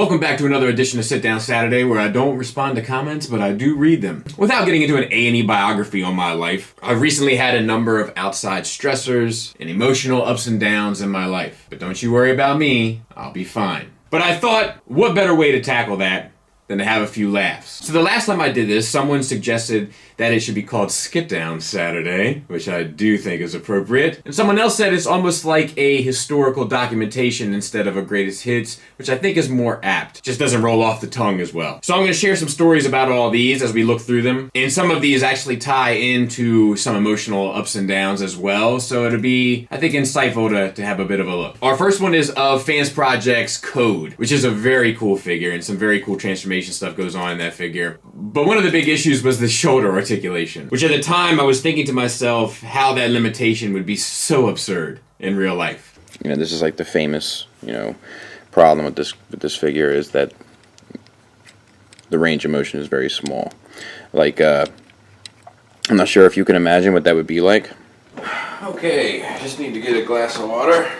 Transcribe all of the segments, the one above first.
Welcome back to another edition of Sit Down Saturday, where I don't respond to comments, but I do read them. Without getting into an A&E biography on my life, I've recently had a number of outside stressors and emotional ups and downs in my life. But don't you worry about me, I'll be fine. But I thought, what better way to tackle that than to have a few laughs? So the last time I did this, someone suggested that it should be called Skit Down Saturday, which I do think is appropriate. And someone else said it's almost like a historical documentation instead of a greatest hits, which I think is more apt. Just doesn't roll off the tongue as well. So I'm going to share some stories about all these as we look through them. And some of these actually tie into some emotional ups and downs as well. So it'll be, I think, insightful to have a bit of a look. Our first one is of Fans Project's Code, which is a very cool figure, and some very cool transformation stuff goes on in that figure. But one of the big issues was the shoulder articulation, which at the time I was thinking to myself how that limitation would be so absurd in real life. You know, this is like the famous, problem with this figure is that the range of motion is very small. Like, I'm not sure if you can imagine what that would be like. Okay, I just need to get a glass of water.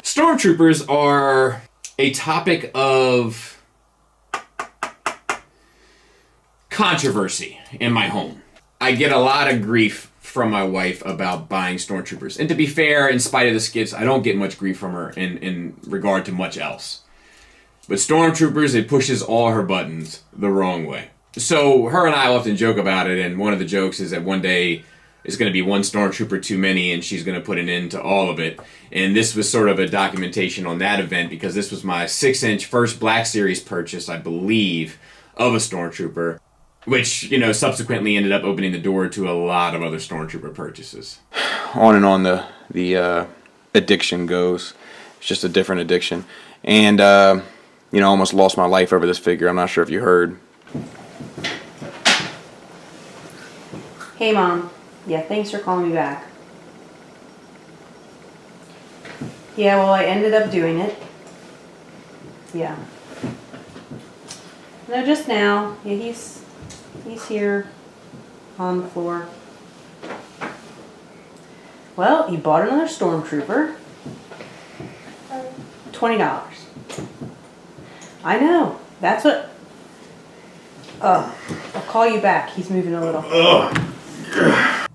Stormtroopers are a topic of controversy in my home. I get a lot of grief from my wife about buying Stormtroopers. And to be fair, in spite of the skits, I don't get much grief from her in regard to much else. But Stormtroopers, it pushes all her buttons the wrong way. So her and I often joke about it, and one of the jokes is that one day it's going to be one Stormtrooper too many, and she's going to put an end to all of it. And this was sort of a documentation on that event, because this was my 6-inch first Black Series purchase, I believe, of a Stormtrooper, which, subsequently ended up opening the door to a lot of other Stormtrooper purchases. On and on the addiction goes. It's just a different addiction. And, almost lost my life over this figure. I'm not sure if you heard. Hey, Mom. Yeah, thanks for calling me back. Yeah, well, I ended up doing it. Yeah. No, just now. Yeah, he's here on the floor. Well, he bought another Stormtrooper. $20. I know. That's what... Oh, I'll call you back. He's moving a little.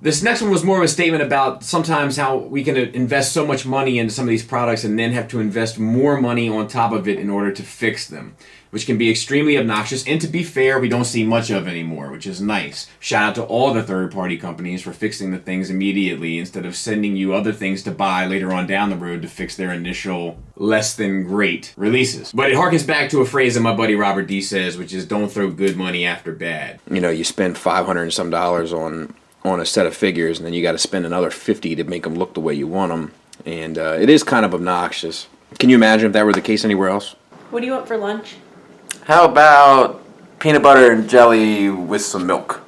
This next one was more of a statement about sometimes how we can invest so much money into some of these products and then have to invest more money on top of it in order to fix them, which can be extremely obnoxious. And to be fair, we don't see much of anymore, which is nice. Shout out to all the third-party companies for fixing the things immediately instead of sending you other things to buy later on down the road to fix their initial less than great releases. But it harkens back to a phrase that my buddy Robert D says, which is don't throw good money after bad. You spend $500 and some on a set of figures, and then you got to spend another $50 to make them look the way you want them, and it is kind of obnoxious. Can you imagine if that were the case anywhere else? What do you want for lunch? How about peanut butter and jelly with some milk?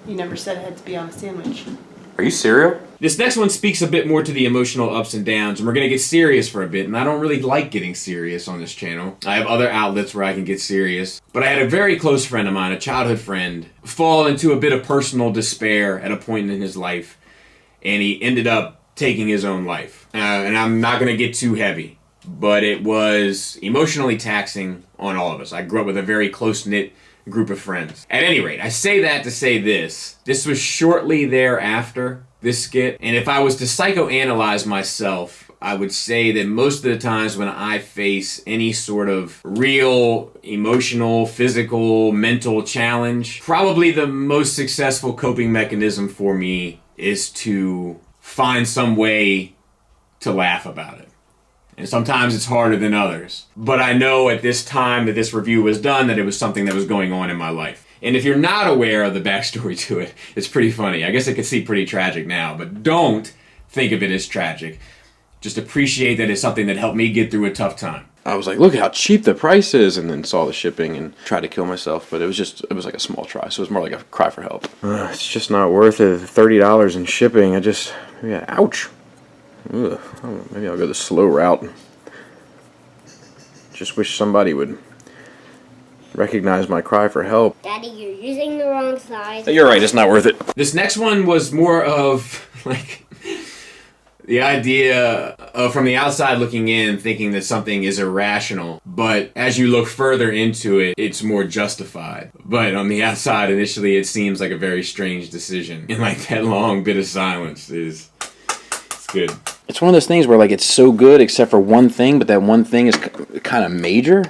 You never said it had to be on a sandwich. Are you cereal? This next one speaks a bit more to the emotional ups and downs, and we're going to get serious for a bit, and I don't really like getting serious on this channel. I have other outlets where I can get serious, but I had a very close friend of mine, a childhood friend, fall into a bit of personal despair at a point in his life, and he ended up taking his own life. And I'm not going to get too heavy, but it was emotionally taxing on all of us. I grew up with a very close-knit group of friends. At any rate, I say that to say this. This was shortly thereafter, this skit, and if I was to psychoanalyze myself, I would say that most of the times when I face any sort of real emotional, physical, mental challenge, probably the most successful coping mechanism for me is to find some way to laugh about it. And sometimes it's harder than others. But I know at this time that this review was done that it was something that was going on in my life. And if you're not aware of the backstory to it, it's pretty funny. I guess it could seem pretty tragic now, but don't think of it as tragic. Just appreciate that it's something that helped me get through a tough time. I was like, look how cheap the price is, and then saw the shipping and tried to kill myself, but it was like a small try, so it was more like a cry for help. It's just not worth it. $30 in shipping. Yeah, ouch. Ugh. Maybe I'll go the slow route. Just wish somebody would recognize my cry for help. Daddy, you're using the wrong side. You're right, it's not worth it. This next one was more of, like, the idea of from the outside looking in, thinking that something is irrational, but as you look further into it, it's more justified. But on the outside, initially, it seems like a very strange decision. And like that long bit of silence it's good. It's one of those things where like it's so good except for one thing, but that one thing is kind of major.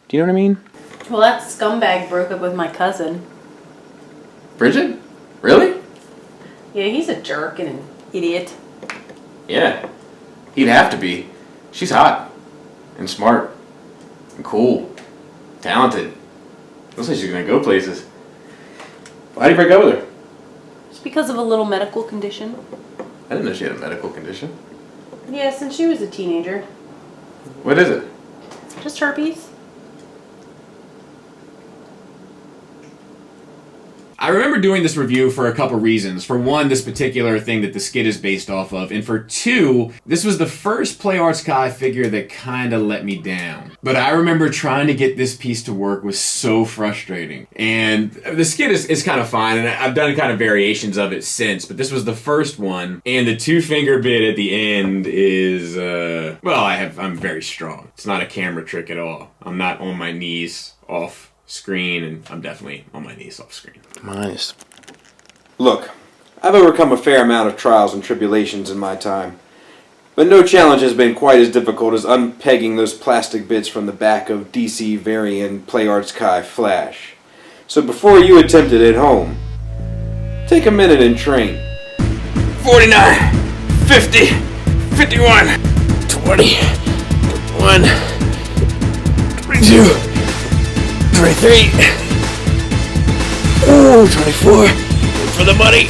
Do you know what I mean? Well, that scumbag broke up with my cousin. Bridget? Really? Yeah, he's a jerk and an idiot. Yeah. He'd have to be. She's hot. And smart. And cool. Talented. Looks like she's gonna go places. Why'd you break up with her? Just because of a little medical condition. I didn't know she had a medical condition. Yeah, since she was a teenager. What is it? Just herpes. I remember doing this review for a couple reasons. For one, this particular thing that the skit is based off of. And for two, this was the first Play Arts Kai figure that kind of let me down. But I remember trying to get this piece to work was so frustrating. And the skit is kind of fine, and I've done kind of variations of it since. But this was the first one. And the two-finger bit at the end is, well, I'm very strong. It's not a camera trick at all. I'm not on my knees off screen, and I'm definitely on my knees off screen. Nice. Look, I've overcome a fair amount of trials and tribulations in my time, but no challenge has been quite as difficult as unpegging those plastic bits from the back of DC Variant Play Arts Kai Flash. So before you attempt it at home, take a minute and train. 49, 50, 51, 20, 21, 22, 23, ooh, 24, for the money,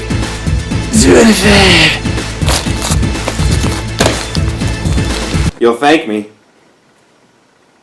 25. You'll thank me.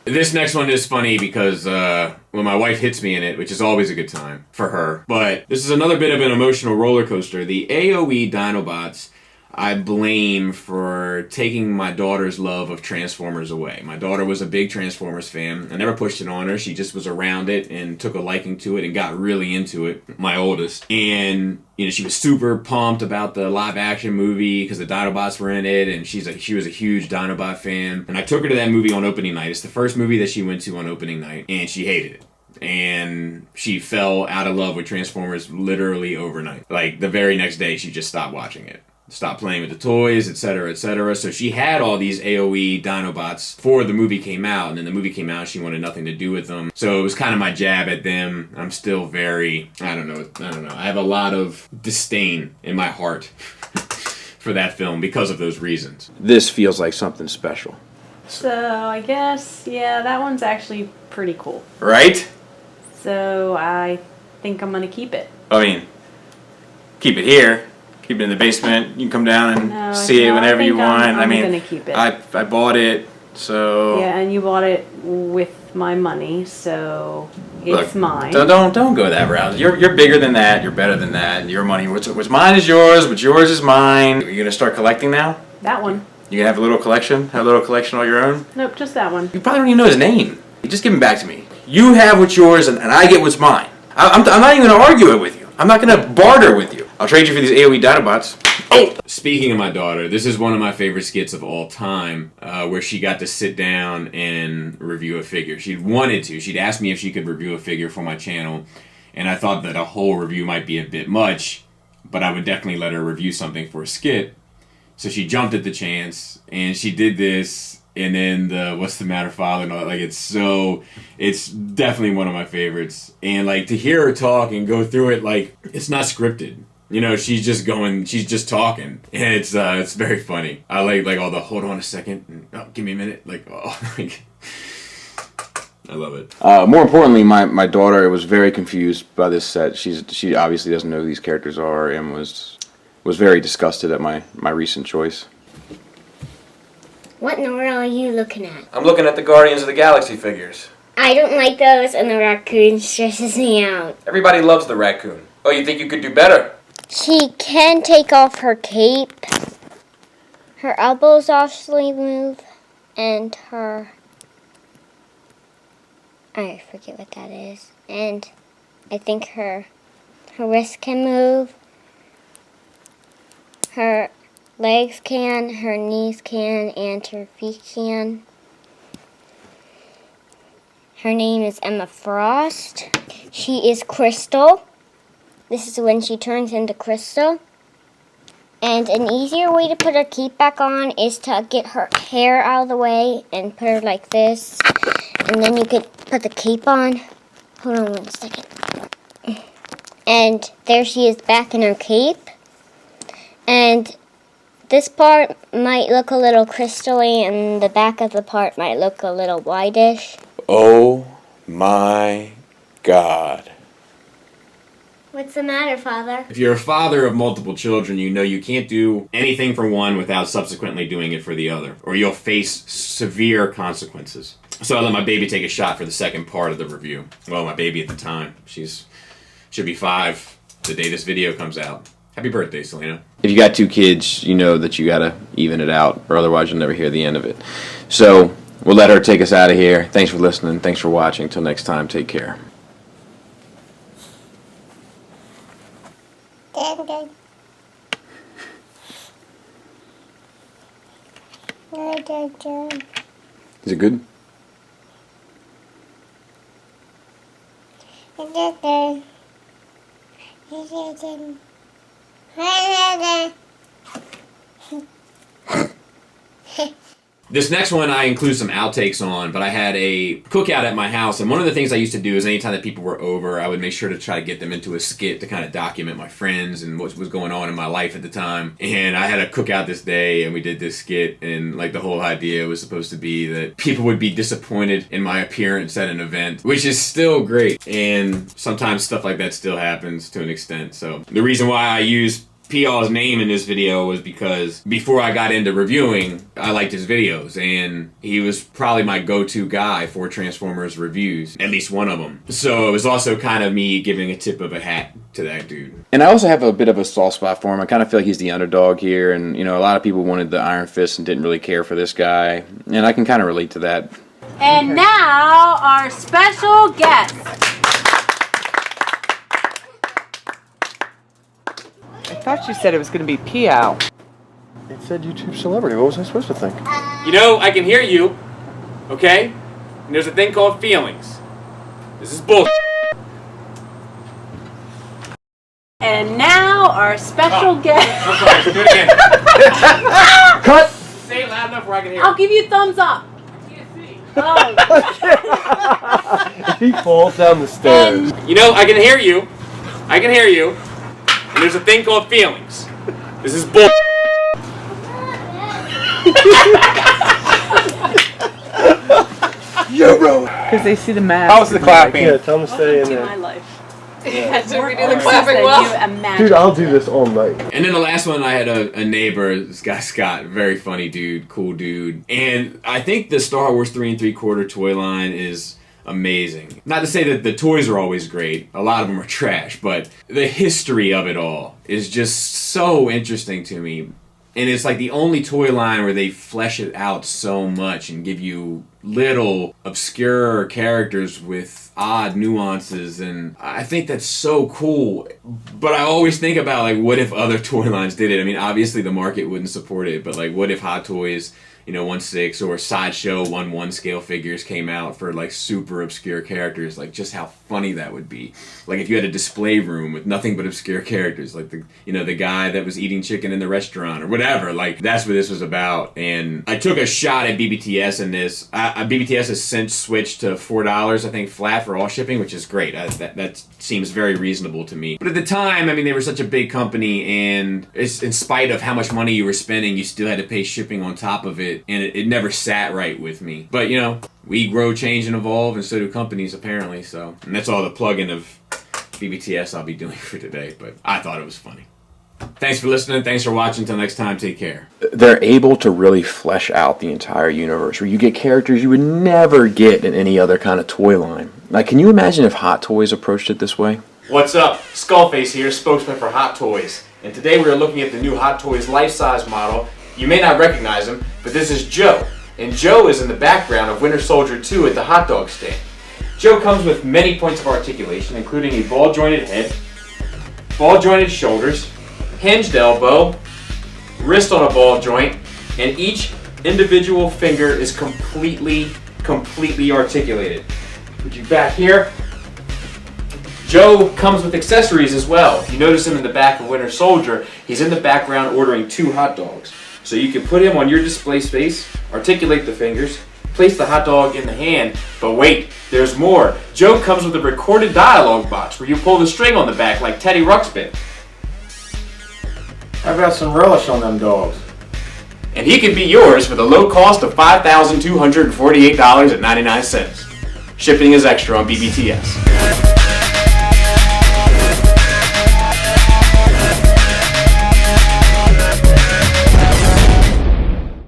This next one is funny because when my wife hits me in it, which is always a good time for her. But this is another bit of an emotional roller coaster. The AOE Dinobots I blame for taking my daughter's love of Transformers away. My daughter was a big Transformers fan. I never pushed it on her. She just was around it and took a liking to it and got really into it, my oldest. And, you know, she was super pumped about the live action movie because the Dinobots were in it, and she was a huge Dinobot fan. And I took her to that movie on opening night. It's the first movie that she went to on opening night, and she hated it. And she fell out of love with Transformers literally overnight. Like, the very next day, she just stopped watching it. Stopped playing with the toys, etc., etc. So she had all these AOE Dinobots before the movie came out, and then the movie came out, she wanted nothing to do with them. So it was kind of my jab at them. I'm still very, I don't know. I have a lot of disdain in my heart for that film because of those reasons. This feels like something special. So I guess, yeah, that one's actually pretty cool. Right? So I think I'm gonna keep it. I mean, keep it here. Keep it in the basement. You can come down and see it whenever you want. I'm gonna keep it. I bought it, so Yeah, and you bought it with my money, so it's mine. Don't go that route. You're bigger than that. You're better than that. Your money, what's mine is yours. What's yours is mine. Are you gonna start collecting now? That one. You gonna have a little collection? Have a little collection all your own? Nope, just that one. You probably don't even know his name. You just give him back to me. You have what's yours, and I get what's mine. I'm not even gonna argue it with you. I'm not gonna barter with you. I'll trade you for these AOE Dinobots. Oh! Speaking of my daughter, this is one of my favorite skits of all time, where she got to sit down and review a figure. She'd wanted to. She'd asked me if she could review a figure for my channel, and I thought that a whole review might be a bit much, but I would definitely let her review something for a skit. So she jumped at the chance, and she did this, and then the What's the Matter, Father, and all that. Like, it's definitely one of my favorites. And, like, to hear her talk and go through it, like, it's not scripted. You know, she's just talking. And it's very funny. I like all the, hold on a second, and, oh, give me a minute. Like, oh, like, I love it. More importantly, my daughter was very confused by this set. She obviously doesn't know who these characters are and was very disgusted at my recent choice. What in the world are you looking at? I'm looking at the Guardians of the Galaxy figures. I don't like those, and the raccoon stresses me out. Everybody loves the raccoon. Oh, you think you could do better? She can take off her cape. Her elbows actually move, and her... I forget what that is. And I think her wrist can move. Her legs can, her knees can, and her feet can. Her name is Emma Frost. She is Crystal. This is when she turns into Crystal. And an easier way to put her cape back on is to get her hair out of the way and put her like this. And then you could put the cape on. Hold on 1 second. And there she is back in her cape. And this part might look a little crystally, and the back of the part might look a little whitish. Oh my God. What's the matter, Father? If you're a father of multiple children, you know you can't do anything for one without subsequently doing it for the other, or you'll face severe consequences. So I let my baby take a shot for the second part of the review. Well, my baby at the time. Should be 5 the day this video comes out. Happy birthday, Selena. If you got 2 kids, you know that you gotta even it out, or otherwise you'll never hear the end of it. So we'll let her take us out of here. Thanks for listening. Thanks for watching. Till next time, take care. Is it good? This next one I include some outtakes on, but I had a cookout at my house, and one of the things I used to do is anytime that people were over, I would make sure to try to get them into a skit to kind of document my friends and what was going on in my life at the time. And I had a cookout this day, and we did this skit, and like the whole idea was supposed to be that people would be disappointed in my appearance at an event, which is still great. And sometimes stuff like that still happens to an extent. So the reason why I use P.All's name in this video was because before I got into reviewing, I liked his videos, and he was probably my go-to guy for Transformers reviews, at least one of them. So it was also kind of me giving a tip of a hat to that dude. And I also have a bit of a soft spot for him. I kind of feel like he's the underdog here, and you know, a lot of people wanted the Iron Fist and didn't really care for this guy, and I can kind of relate to that. And now, our special guest. I thought you said it was going to be P.L. It said YouTube celebrity. What was I supposed to think? You know, I can hear you, okay? And there's a thing called feelings. This is bullshit. And now, our special guest. I'm sorry, do it again. Cut! Say it loud enough where I can hear I'll give you a thumbs up. Oh. He falls down the stairs. You know, I can hear you. I can hear you. And there's a thing called feelings. This is bull. Yo, bro! Because they see the mask. How's the clapping? Yeah, tell him to stay in To there. my life. So we do More the clapping than well. you imagine. Dude, I'll do this all night. And then the last one, I had a neighbor, this guy Scott, very funny dude, cool dude. And I think the Star Wars 3 3/4 toy line is amazing. Not to say that the toys are always great, a lot of them are trash, but the history of it all is just so interesting to me. And it's like the only toy line where they flesh it out so much and give you little obscure characters with odd nuances, and I think that's so cool. But I always think about, like, what if other toy lines did it? I mean, obviously the market wouldn't support it, but like, what if Hot Toys, you know, 1/6 or Sideshow 1/1 scale figures came out for like super obscure characters? Like, just how funny that would be. Like if you had a display room with nothing but obscure characters, like the, you know, the guy that was eating chicken in the restaurant or whatever. Like, that's what this was about. And I took a shot at BBTS in this. BBTS has since switched to $4, I think, flat for all shipping, which is great. That seems very reasonable to me. But at the time, I mean, they were such a big company, and it's, in spite of how much money you were spending, you still had to pay shipping on top of it, and it never sat right with me. But, you know, we grow, change, and evolve, and so do companies, apparently. So, and that's all the plug-in of BBTS I'll be doing for today, but I thought it was funny. Thanks for listening. Thanks for watching. Until next time, take care. They're able to really flesh out the entire universe where you get characters you would never get in any other kind of toy line. Like, can you imagine if Hot Toys approached it this way? What's up? Skullface here, spokesman for Hot Toys. And today we are looking at the new Hot Toys life-size model. You may not recognize him, but this is Joe. And Joe is in the background of Winter Soldier 2 at the hot dog stand. Joe comes with many points of articulation, including a ball-jointed head, ball-jointed shoulders, hinged elbow, wrist on a ball joint, and each individual finger is completely articulated. Put you back here. Joe comes with accessories as well. If you notice him in the back of Winter Soldier, he's in the background ordering 2 hot dogs. So you can put him on your display space, articulate the fingers, place the hot dog in the hand, but wait, there's more. Joe comes with a recorded dialogue box where you pull the string on the back like Teddy Ruxpin. How about some relish on them dogs? And he can be yours for the low cost of $5,248.99. Shipping is extra on BBTS.